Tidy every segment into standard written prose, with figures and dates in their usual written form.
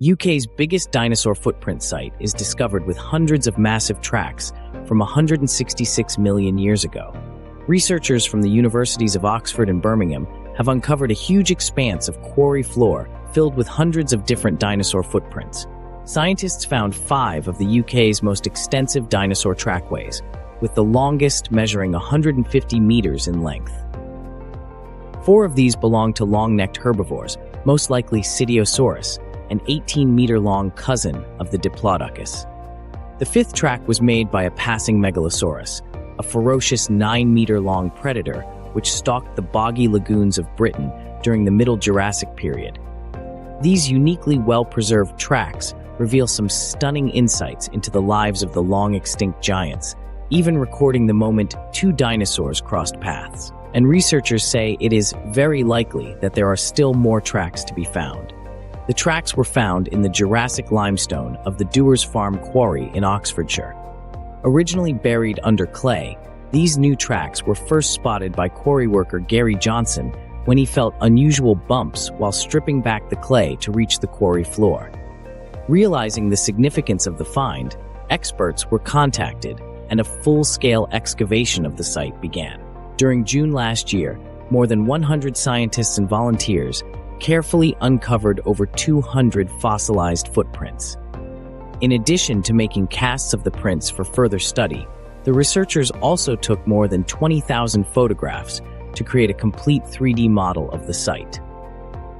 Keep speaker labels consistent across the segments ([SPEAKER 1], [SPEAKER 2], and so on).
[SPEAKER 1] UK's biggest dinosaur footprint site is discovered with hundreds of massive tracks from 166 million years ago. Researchers from the universities of Oxford and Birmingham have uncovered a huge expanse of quarry floor filled with hundreds of different dinosaur footprints. Scientists found 5 of the UK's most extensive dinosaur trackways, with the longest measuring 150 meters in length. 4 of these belong to long-necked herbivores, most likely Sidiosaurus, an 18-meter-long cousin of the Diplodocus. The 5th track was made by a passing Megalosaurus, a ferocious 9-meter-long predator which stalked the boggy lagoons of Britain during the Middle Jurassic period. These uniquely well-preserved tracks reveal some stunning insights into the lives of the long-extinct giants, even recording the moment 2 dinosaurs crossed paths. And researchers say it is very likely that there are still more tracks to be found. The tracks were found in the Jurassic limestone of the Dewars Farm Quarry in Oxfordshire. Originally buried under clay, these new tracks were first spotted by quarry worker Gary Johnson when he felt unusual bumps while stripping back the clay to reach the quarry floor. Realizing the significance of the find, experts were contacted and a full-scale excavation of the site began. During June last year, more than 100 scientists and volunteers carefully uncovered over 200 fossilized footprints. In addition to making casts of the prints for further study, the researchers also took more than 20,000 photographs to create a complete 3D model of the site.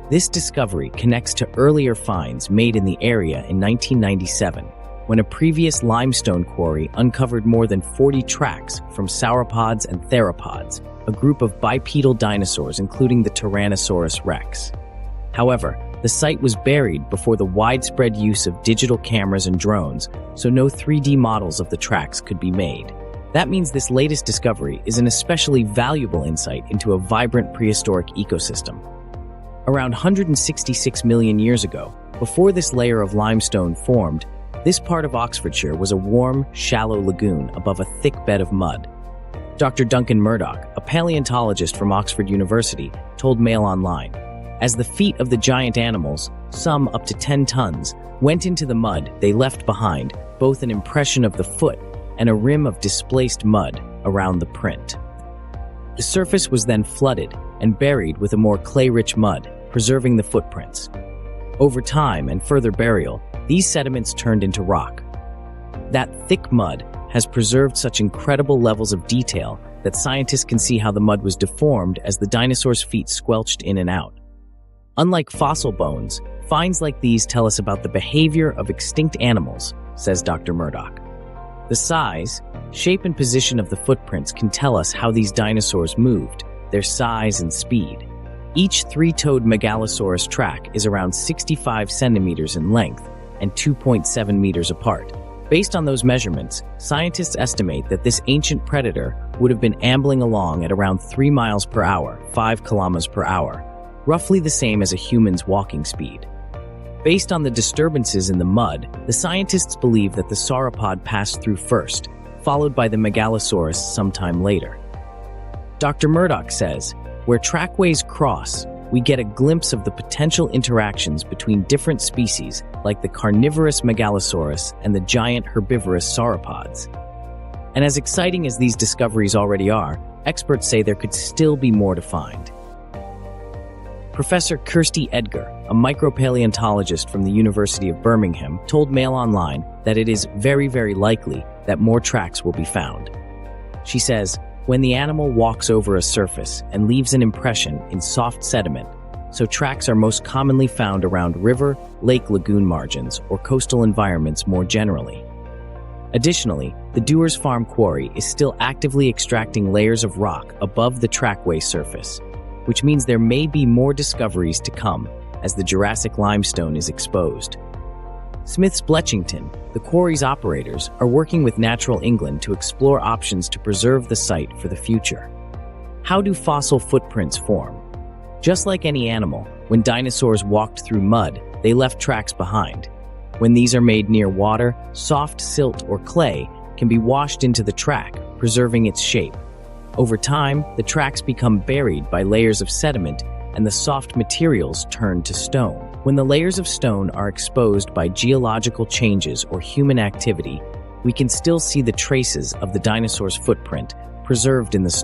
[SPEAKER 1] This discovery connects to earlier finds made in the area in 1997, when a previous limestone quarry uncovered more than 40 tracks from sauropods and theropods, a group of bipedal dinosaurs including the Tyrannosaurus rex. However, the site was buried before the widespread use of digital cameras and drones, so no 3D models of the tracks could be made. That means this latest discovery is an especially valuable insight into a vibrant prehistoric ecosystem. Around 166 million years ago, before this layer of limestone formed, this part of Oxfordshire was a warm, shallow lagoon above a thick bed of mud. Dr. Duncan Murdoch, a paleontologist from Oxford University, told Mail Online, as the feet of the giant animals, some up to 10 tons, went into the mud, they left behind both an impression of the foot and a rim of displaced mud around the print. The surface was then flooded and buried with a more clay-rich mud, preserving the footprints. Over time and further burial, these sediments turned into rock. That thick mud has preserved such incredible levels of detail that scientists can see how the mud was deformed as the dinosaurs' feet squelched in and out. Unlike fossil bones, finds like these tell us about the behavior of extinct animals, says Dr. Murdoch. The size, shape, and position of the footprints can tell us how these dinosaurs moved, their size and speed. Each 3-toed Megalosaurus track is around 65 centimeters in length and 2.7 meters apart. Based on those measurements, scientists estimate that this ancient predator would have been ambling along at around 3 miles per hour, 5 kilometers per hour, roughly the same as a human's walking speed. Based on the disturbances in the mud, the scientists believe that the sauropod passed through first, followed by the Megalosaurus sometime later. Dr. Murdoch says, where trackways cross, we get a glimpse of the potential interactions between different species like the carnivorous Megalosaurus and the giant herbivorous sauropods. And as exciting as these discoveries already are, experts say there could still be more to find. Professor Kirsty Edgar, a micropaleontologist from the University of Birmingham, told Mail Online that it is very, very likely that more tracks will be found. She says, when the animal walks over a surface and leaves an impression in soft sediment, so tracks are most commonly found around river, lake, lagoon margins, or coastal environments more generally. Additionally, the Dewars Farm Quarry is still actively extracting layers of rock above the trackway surface, which means there may be more discoveries to come as the Jurassic limestone is exposed. Smith's Bletchington, the quarry's operators, are working with Natural England to explore options to preserve the site for the future. How do fossil footprints form? Just like any animal, when dinosaurs walked through mud, they left tracks behind. When these are made near water, soft silt or clay can be washed into the track, preserving its shape. Over time, the tracks become buried by layers of sediment and the soft materials turn to stone. When the layers of stone are exposed by geological changes or human activity, we can still see the traces of the dinosaur's footprint preserved in the stone.